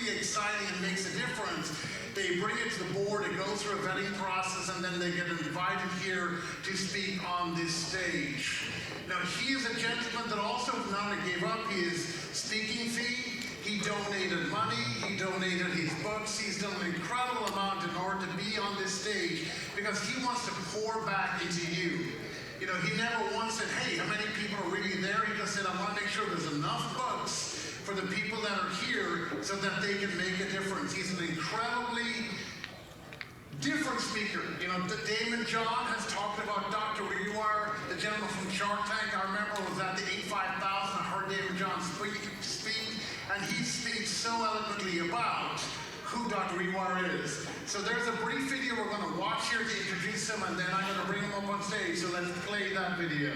really exciting and makes a difference, they bring it to the board, it goes through a vetting process, and then they get invited here to speak on this stage. Now, he is a gentleman that also not only gave up his speaking fee, he donated money, he donated his books, he's done an incredible amount in order to be on this stage because he wants to pour back into you. You know, he never once said, hey, how many people are really there? He just said, I want to make sure there's enough books for the people that are here so that they can make a difference. He's an incredibly different speaker. You know, Damon John has talked about Dr. Rewire, the gentleman from Shark Tank. I remember was at the 85,000. I heard Damon John speak, and he speaks so eloquently about who Dr. Rewire is. So there's a brief video we're going to watch here to introduce him, and then I'm going to bring him up on stage. So let's play that video.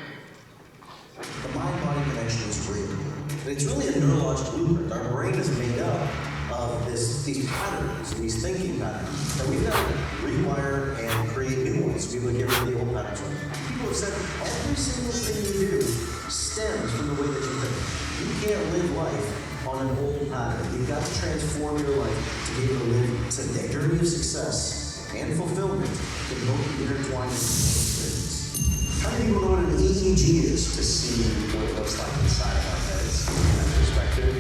The mind-body connection is real. And it's really a neurological blueprint. Our brain is made up of these patterns, these thinking patterns, that we've got to rewire and create new ones. We look at the old patterns. People have said every single thing you do stems from the way that you think. You can't live life on an old pattern. You've got to transform your life to be able to live today. A journey of success and fulfillment can both be intertwined in experience. How many people know what an EEG is? To see what it looks like inside of our heads. That perspective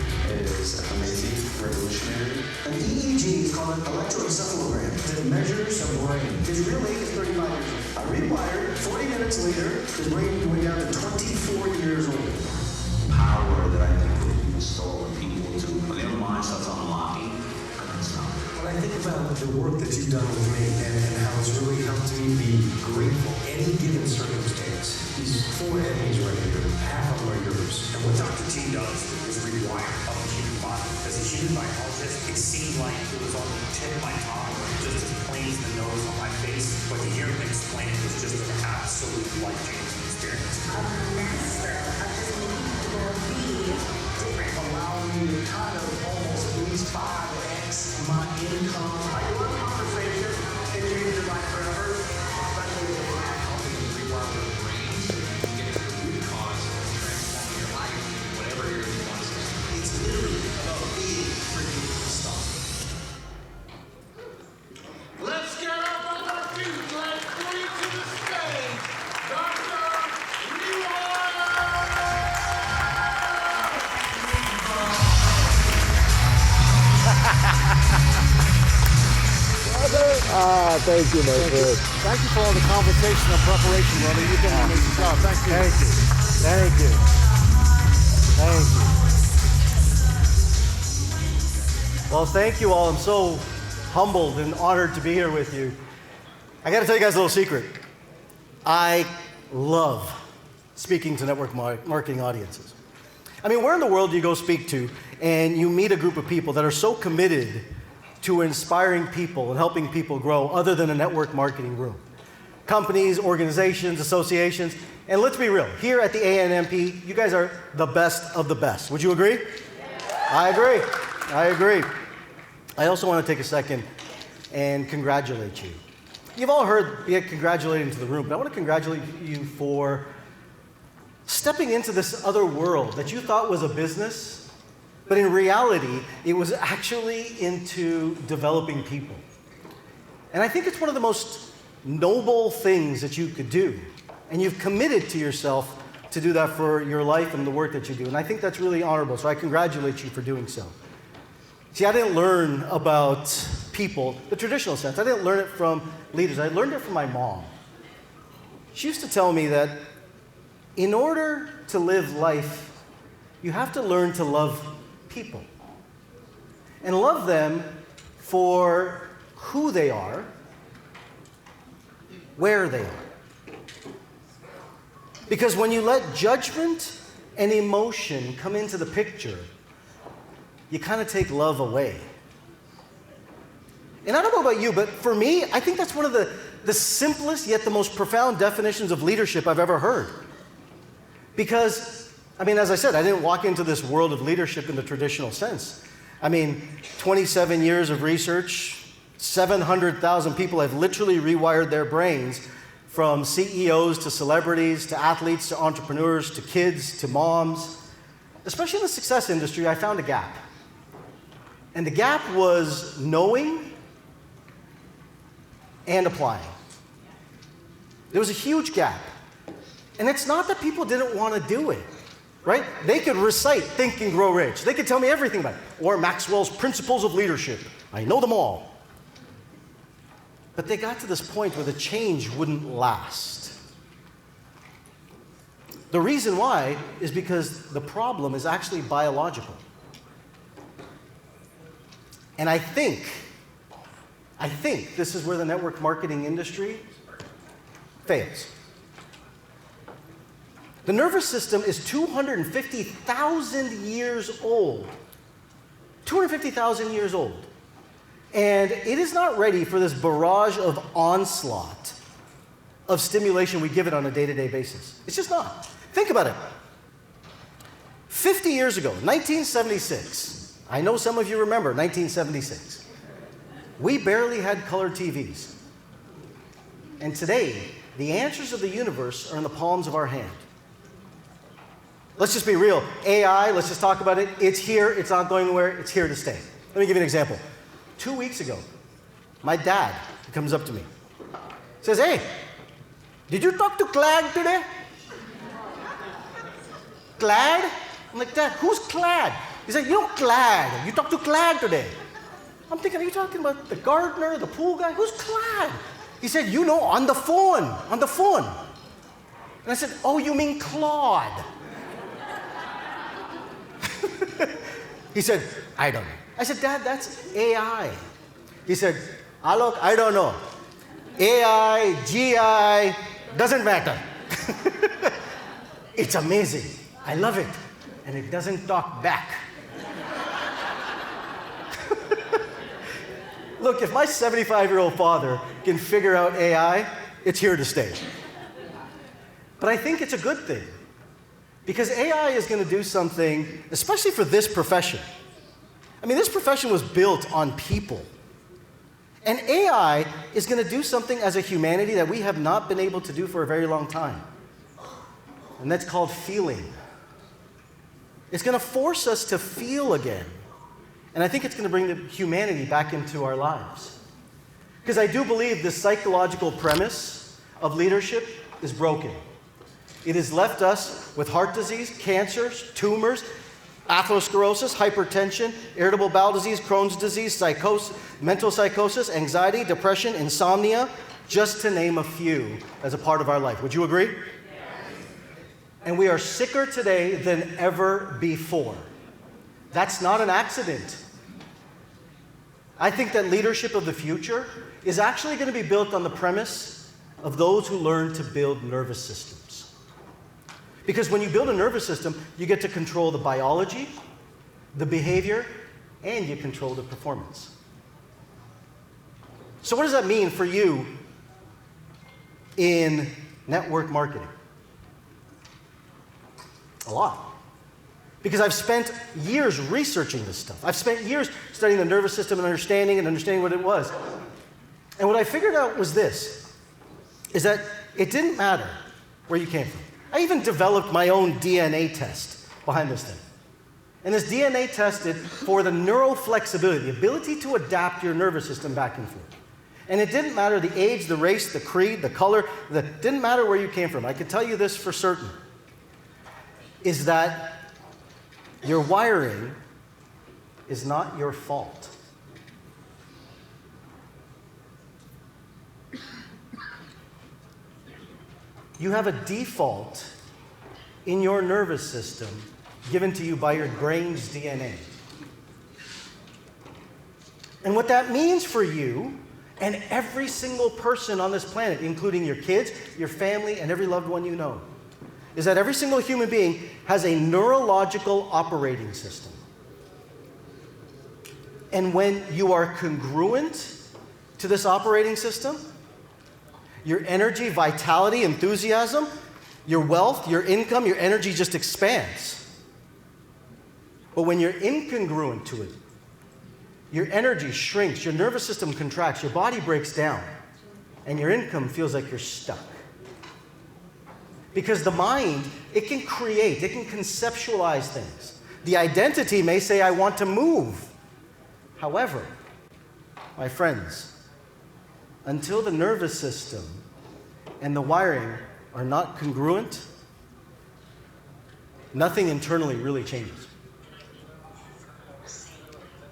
is amazing, revolutionary. An EEG is called an electroencephalogram that measures a brain. His real age is 35 years old. I rewired. 40 minutes later, his brain went down to 24 years old. Power that I think that you install in people to, when their mind starts unlocking, When I think about the work that you've done with me and how it's really helped me be grateful any given circumstance, these 4 Emmys right here, half of them are yours. And what Dr. T does is rewire of the human body. As a human biologist, it seemed like it was on the tip of my tongue, just as plain as the nose on my face. But to hear him explain it was just an absolute life-changing experience. A master of just making people be different. Allowing me to kind of almost at least 5x my income. I love conversation. It changed your life forever. Especially if you're helping you rewire your brain so you can get to the root cause of transforming your life into whatever it is you want to do. It's literally about being freaking stuff. Let's get up on our feet. Let's bring to the stage Dr. Rewire. Thank you, my friend. Thank you for all the conversation and preparation, brother. You've done an amazing job. Thank you. Thank you. Thank you. Well, thank you all. I'm so humbled and honored to be here with you. I got to tell you guys a little secret. I love speaking to network marketing audiences. I mean, where in the world do you go speak to and you meet a group of people that are so committed to inspiring people and helping people grow other than a network marketing room? Companies, organizations, associations, and let's be real, here at the ANMP, you guys are the best of the best. Would you agree? Yeah. I agree. I also want to take a second and congratulate you. You've all heard me congratulating to the room, but I want to congratulate you for stepping into this other world that you thought was a business. But in reality, it was actually into developing people. And I think it's one of the most noble things that you could do. And you've committed to yourself to do that for your life and the work that you do. And I think that's really honorable, so I congratulate you for doing so. See, I didn't learn about people, the traditional sense. I didn't learn it from leaders. I learned it from my mom. She used to tell me that in order to live life, you have to learn to love people and love them for who they are, where they are. Because when you let judgment and emotion come into the picture, you kind of take love away. And I don't know about you, but for me, I think that's one of the simplest yet the most profound definitions of leadership I've ever heard. Because I mean, as I said, I didn't walk into this world of leadership in the traditional sense. I mean, 27 years of research, 700,000 people have literally rewired their brains, from CEOs to celebrities to athletes to entrepreneurs to kids to moms. Especially in the success industry, I found a gap. And the gap was knowing and applying. There was a huge gap. And it's not that people didn't want to do it, right? They could recite Think and Grow Rich. They could tell me everything about it. Or Maxwell's Principles of Leadership. I know them all. But they got to this point where the change wouldn't last. The reason why is because the problem is actually biological. And I think this is where the network marketing industry fails. The nervous system is 250,000 years old. 250,000 years old. And it is not ready for this barrage of onslaught of stimulation we give it on a day-to-day basis. It's just not. Think about it. 50 years ago, 1976, I know some of you remember 1976. We barely had color TVs. And today, the answers of the universe are in the palms of our hand. Let's just be real. AI, let's just talk about it. It's here. It's not going anywhere. It's here to stay. Let me give you an example. 2 weeks ago, my dad comes up to me. Says, hey, did you talk to Clad today? Clad? I'm like, Dad, who's Clad? He said, you know Clad. You talked to Clad today. I'm thinking, are you talking about the gardener, the pool guy? Who's Clad? He said, you know, on the phone. On the phone. And I said, oh, you mean Claude. He said, I don't know. I said, Dad, that's AI. He said, Alok, I don't know. AI, GI, doesn't matter. It's amazing. I love it. And it doesn't talk back. Look, if my 75-year-old father can figure out AI, it's here to stay. But I think it's a good thing. Because AI is going to do something, especially for this profession. I mean, this profession was built on people. And AI is going to do something as a humanity that we have not been able to do for a very long time. And that's called feeling. It's going to force us to feel again. And I think it's going to bring the humanity back into our lives. Because I do believe the psychological premise of leadership is broken. It has left us with heart disease, cancers, tumors, atherosclerosis, hypertension, irritable bowel disease, Crohn's disease, psychosis, mental psychosis, anxiety, depression, insomnia, just to name a few as a part of our life. Would you agree? Yes. And we are sicker today than ever before. That's not an accident. I think that leadership of the future is actually going to be built on the premise of those who learn to build nervous systems. Because when you build a nervous system, you get to control the biology, the behavior, and you control the performance. So what does that mean for you in network marketing? A lot. Because I've spent years researching this stuff. I've spent years studying the nervous system and understanding what it was. And what I figured out was this, is that it didn't matter where you came from. I even developed my own DNA test behind this thing. And this DNA tested for the neural flexibility, the ability to adapt your nervous system back and forth. And it didn't matter the age, the race, the creed, the color, it didn't matter where you came from. I can tell you this for certain, is that your wiring is not your fault. You have a default in your nervous system given to you by your brain's DNA. And what that means for you and every single person on this planet, including your kids, your family, and every loved one you know, is that every single human being has a neurological operating system. And when you are congruent to this operating system, your energy, vitality, enthusiasm, your wealth, your income, your energy just expands. But when you're incongruent to it, your energy shrinks, your nervous system contracts, your body breaks down, and your income feels like you're stuck. Because the mind, it can create, it can conceptualize things. The identity may say, I want to move. However, my friends, until the nervous system and the wiring are not congruent, nothing internally really changes.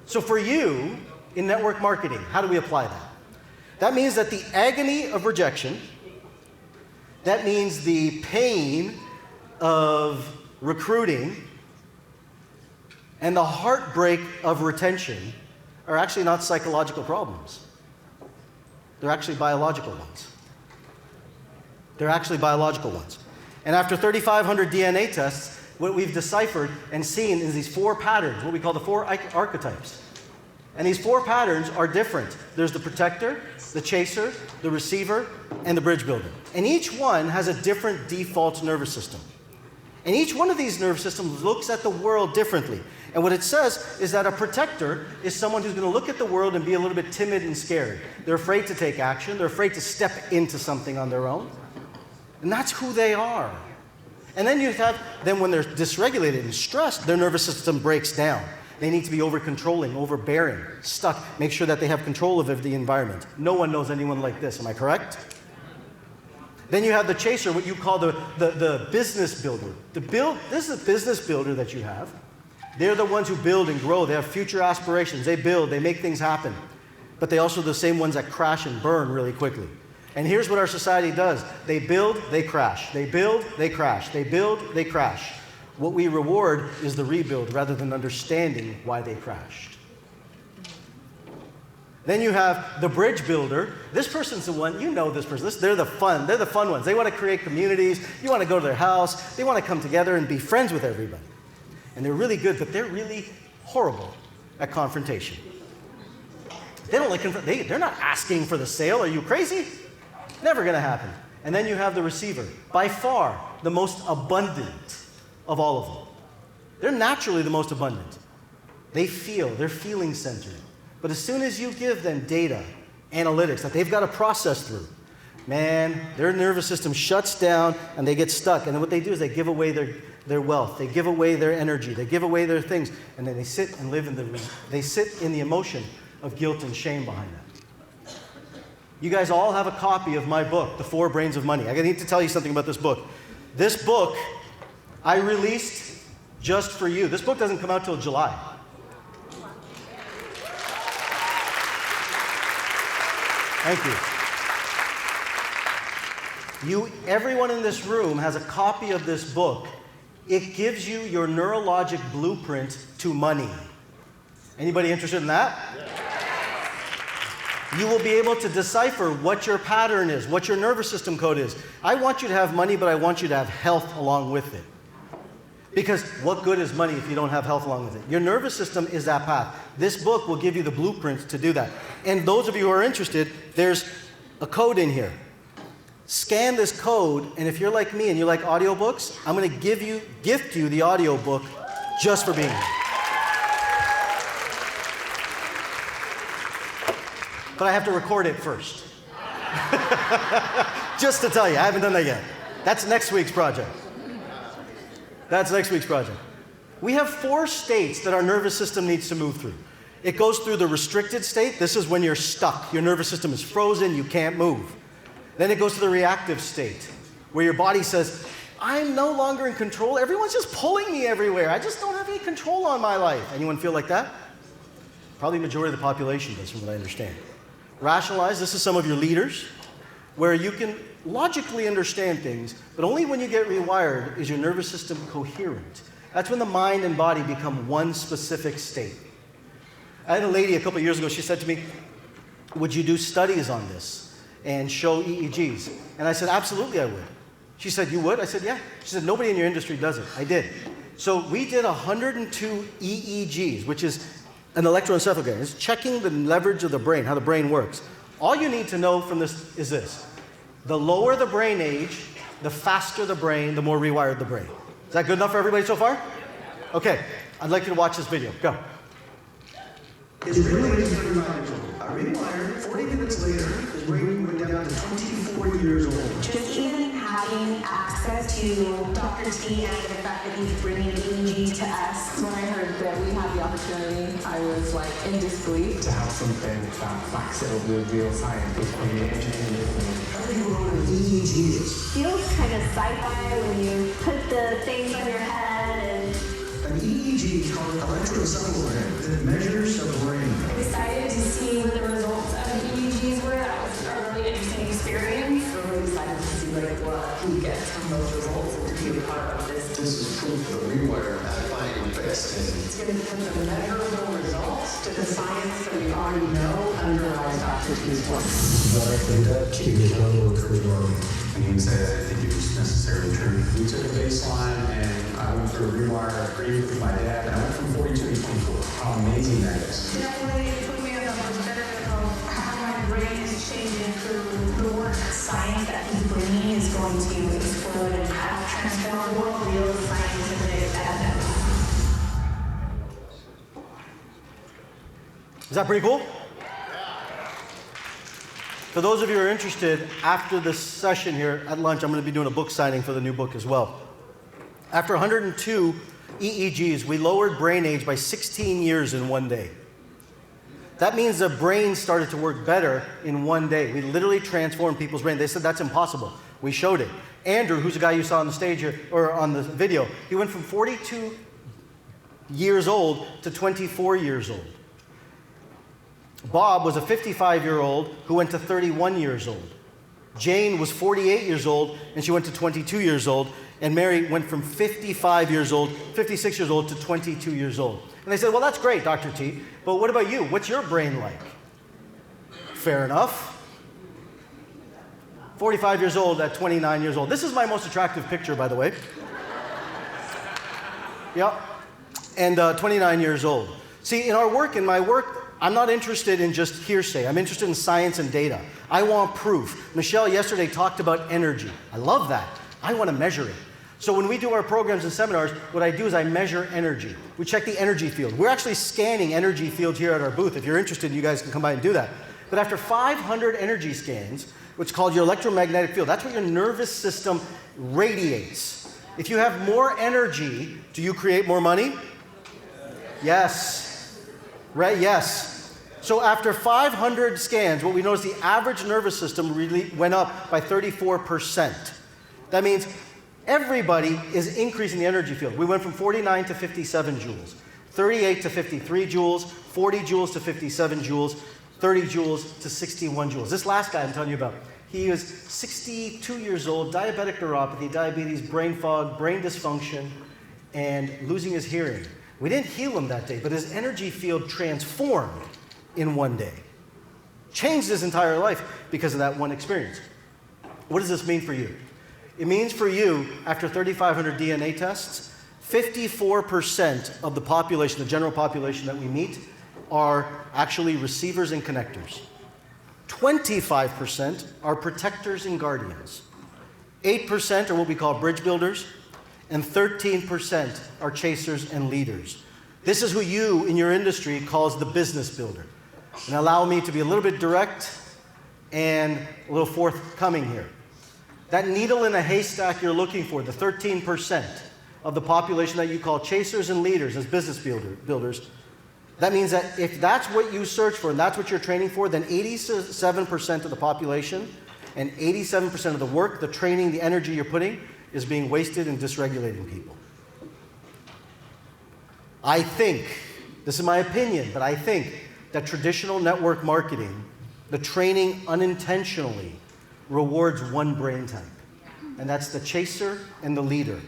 So for you, in network marketing, how do we apply that? That means that the agony of rejection, that means the pain of recruiting, and the heartbreak of retention are actually not psychological problems. They're actually biological ones. They're actually biological ones. And after 3,500 DNA tests, what we've deciphered and seen is these 4 patterns, what we call the 4 archetypes. And these 4 patterns are different. There's the protector, the chaser, the receiver, and the bridge builder. And each one has a different default nervous system. And each one of these nervous systems looks at the world differently. And what it says is that a protector is someone who's going to look at the world and be a little bit timid and scared. They're afraid to take action. They're afraid to step into something on their own. And that's who they are. And then you have them when they're dysregulated and stressed, their nervous system breaks down. They need to be over-controlling, overbearing, stuck, make sure that they have control of the environment. No one knows anyone like this, am I correct? Then you have the chaser, what you call the business builder. This is a business builder that you have. They're the ones who build and grow. They have future aspirations. They build, they make things happen. But they also are the same ones that crash and burn really quickly. And here's what our society does. They build, they crash. They build, they crash. They build, they crash. What we reward is the rebuild rather than understanding why they crashed. Then you have the bridge builder. This person's the one, you know this person. They're the fun ones. They want to create communities. You want to go to their house. They want to come together and be friends with everybody. And they're really good, but they're really horrible at confrontation. They don't like they're not asking for the sale. Are you crazy? Never going to happen. And then you have the receiver. By far, the most abundant of all of them. They're naturally the most abundant. They're feeling centered. But as soon as you give them data, analytics that they've got to process through, man, their nervous system shuts down and they get stuck. And then what they do is they give away their wealth. They give away their energy. They give away their things. And then they sit and live they sit in the emotion of guilt and shame behind that. You guys all have a copy of my book, The 4 Brains of Money. I need to tell you something about this book. This book I released just for you. This book doesn't come out till July. Thank you. Everyone in this room has a copy of this book. It gives you your neurologic blueprint to money. Anybody interested in that? You will be able to decipher what your pattern is, what your nervous system code is. I want you to have money, but I want you to have health along with it. Because what good is money if you don't have health along with it? Your nervous system is that path. This book will give you the blueprints to do that. And those of you who are interested, there's a code in here. Scan this code, and if you're like me and you like audiobooks, I'm going to gift you the audiobook just for being here. But I have to record it first. Just to tell you, I haven't done that yet. That's next week's project. We have 4 states that our nervous system needs to move through. It goes through the restricted state. This is when you're stuck. Your nervous system is frozen. You can't move. Then it goes to the reactive state, where your body says, I'm no longer in control. Everyone's just pulling me everywhere. I just don't have any control on my life. Anyone feel like that? Probably the majority of the population does, from what I understand. Rationalize. This is some of your leaders, where you can logically understand things, but only when you get rewired is your nervous system coherent. That's when the mind and body become one specific state. I had a lady a couple of years ago, she said to me, would you do studies on this and show EEGs? And I said, absolutely I would. She said, you would? I said, yeah. She said, nobody in your industry does it. I did. So we did 102 EEGs, which is an electroencephalogram. It's checking the leverage of the brain, how the brain works. All you need to know from this is this. The lower the brain age, the faster the brain, the more rewired the brain. Is that good enough for everybody so far? Okay, I'd like you to watch this video. Go. His real age is 35 years old. I rewired. 40 minutes later, his brain went down to 24 years old. Just even have having access to Dr. T and the fact that he's bringing EEG to us. When I heard that we had the opportunity, I was like in disbelief. To have something that backs it up with real scientifically and How do you know what an EEG is? Feels kind of sci-fi when you put the things on your head and An EEG is called electroencephalogram, and it measures the brain. excited to see what the results of the EEGs were. That was a really interesting experience. I'm really excited to see like what he gets from those results and to be a part of this. This is proof of the Rewire finding best. It's going to put the measurable results to the science that we already know underlies Dr. T's work. And he said, I think it was necessarily true. We took a baseline and I went through a rewire, agreed with my dad, and I went from 42 to 24. How amazing that is. Definitely put me on the benefit of how my brain is changing through the work science that he's bringing is going to explode and have transformable real scientific evidence. Is that pretty cool? For those of you who are interested, after this session here at lunch, I'm going to be doing a book signing for the new book as well. After 102 EEGs, we lowered brain age by 16 years in one day. That means the brain started to work better in one day. We literally transformed people's brain. They said that's impossible. We showed it. Andrew, who's the guy you saw on the stage here, or on the video, he went from 42 years old to 24 years old. Bob was a 55-year-old who went to 31 years old. Jane was 48 years old, and she went to 22 years old. And Mary went from 56 years old to 22 years old. And they said, well, that's great, Dr. T, but what about you? What's your brain like? Fair enough. 45 years old at 29 years old. This is my most attractive picture, by the way. Yep. And 29 years old. See, in my work, I'm not interested in just hearsay. I'm interested in science and data. I want proof. Michelle yesterday talked about energy. I love that. I want to measure it. So when we do our programs and seminars, what I do is I measure energy. We check the energy field. We're actually scanning energy fields here at our booth. If you're interested, you guys can come by and do that. But after 500 energy scans, what's called your electromagnetic field, that's what your nervous system radiates. If you have more energy, do you create more money? Yes. Right? Yes. So after 500 scans, what we know is the average nervous system really went up by 34%. That means everybody is increasing the energy field. We went from 49 to 57 joules, 38 to 53 joules, 40 joules to 57 joules, 30 joules to 61 joules. This last guy I'm telling you about, he was 62 years old, diabetic neuropathy, diabetes, brain fog, brain dysfunction, and losing his hearing. We didn't heal him that day, but his energy field transformed in one day. Changed his entire life because of that one experience. What does this mean for you? It means for you, after 3,500 DNA tests, 54% of the population, the general population that we meet, are actually receivers and connectors. 25% are protectors and guardians. 8% are what we call bridge builders. And 13% are chasers and leaders. This is who you, in your industry, calls the business builder. And allow me to be a little bit direct and a little forthcoming here. That needle in a haystack you're looking for, the 13% of the population that you call chasers and leaders as business builders, that means that if that's what you search for and that's what you're training for, then 87% of the population and 87% of the work, the training, the energy you're putting is being wasted and dysregulating people. I think, this is my opinion, but I think that traditional network marketing, the training unintentionally rewards one brain type, and that's the chaser and the leader.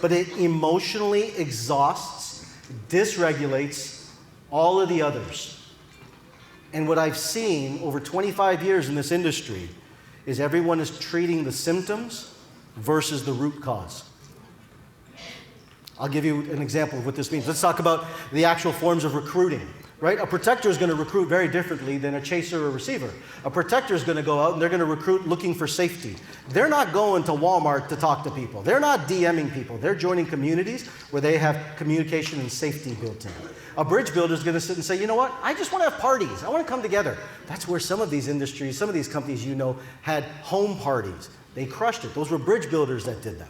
But it emotionally exhausts, dysregulates all of the others. And what I've seen over 25 years in this industry is everyone is treating the symptoms versus the root cause. I'll give you an example of what this means. Let's talk about the actual forms of recruiting, right? A protector is going to recruit very differently than a chaser or receiver. A protector is going to go out and they're going to recruit looking for safety. They're not going to Walmart to talk to people. They're not DMing people. They're joining communities where they have communication and safety built in. A bridge builder is going to sit and say, you know what? I just want to have parties. I want to come together. That's where some of these industries, some of these companies you know, had home parties. They crushed it. Those were bridge builders that did that.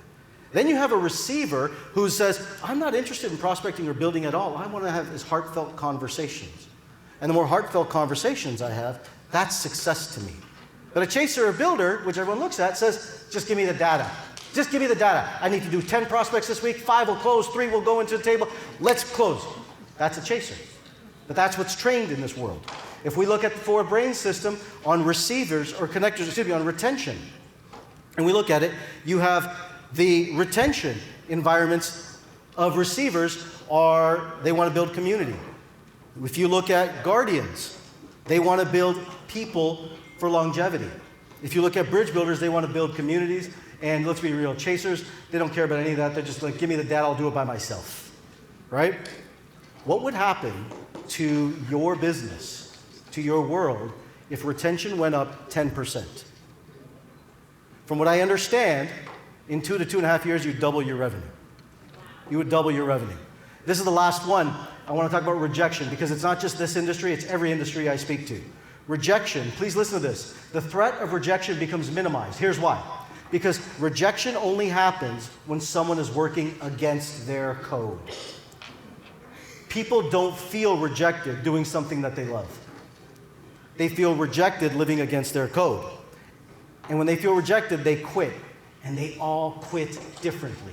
Then you have a receiver who says, I'm not interested in prospecting or building at all. I want to have is heartfelt conversations. And the more heartfelt conversations I have, that's success to me. But a chaser or builder, which everyone looks at, says, just give me the data. Just give me the data. I need to do 10 prospects this week. 5 will close. 3 will go into the table. Let's close. That's a chaser. But that's what's trained in this world. If we look at the 4-brain system on receivers or connectors, on retention, and we look at it, you have the retention environments of receivers they want to build community. If you look at guardians, they want to build people for longevity. If you look at bridge builders, they want to build communities. And let's be real, chasers, they don't care about any of that. They're just like, give me the data, I'll do it by myself. Right? What would happen to your business, to your world, if retention went up 10%? From what I understand, in 2 to 2.5 years, you'd double your revenue. You would double your revenue. This is the last one. I want to talk about rejection, because it's not just this industry, it's every industry I speak to. Rejection, please listen to this. The threat of rejection becomes minimized. Here's why. Because rejection only happens when someone is working against their code. People don't feel rejected doing something that they love. They feel rejected living against their code. And when they feel rejected, they quit. And they all quit differently.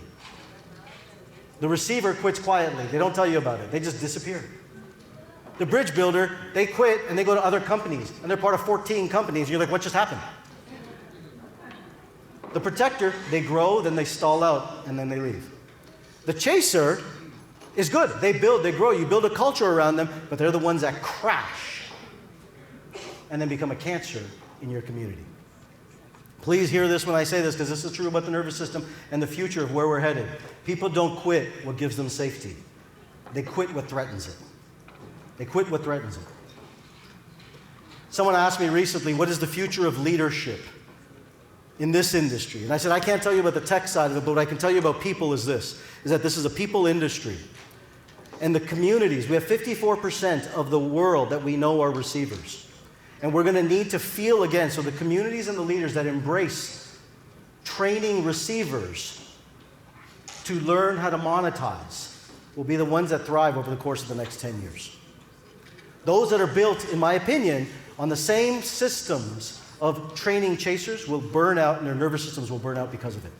The receiver quits quietly. They don't tell you about it. They just disappear. The bridge builder, they quit and they go to other companies. And they're part of 14 companies. And you're like, what just happened? The protector, they grow, then they stall out, and then they leave. The chaser is good. They build, they grow. You build a culture around them, but they're the ones that crash and then become a cancer in your community. Please hear this when I say this, because this is true about the nervous system and the future of where we're headed. People don't quit what gives them safety. They quit what threatens it. They quit what threatens it. Someone asked me recently, what is the future of leadership in this industry? And I said, I can't tell you about the tech side of it, but what I can tell you about people is that this is a people industry. And the communities, we have 54% of the world that we know are receivers. And we're going to need to feel again, so the communities and the leaders that embrace training receivers to learn how to monetize will be the ones that thrive over the course of the next 10 years. Those that are built, in my opinion, on the same systems of training chasers will burn out, and their nervous systems will burn out because of it.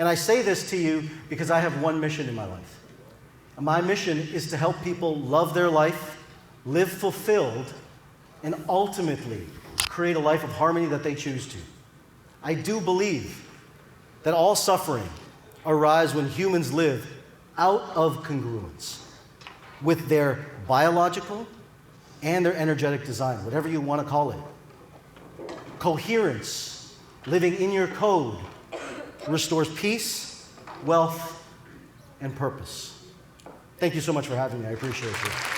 And I say this to you because I have one mission in my life. And my mission is to help people love their life, live fulfilled, and ultimately create a life of harmony that they choose to. I do believe that all suffering arises when humans live out of congruence with their biological and their energetic design, whatever you want to call it. Coherence, living in your code, restores peace, wealth, and purpose. Thank you so much for having me. I appreciate you.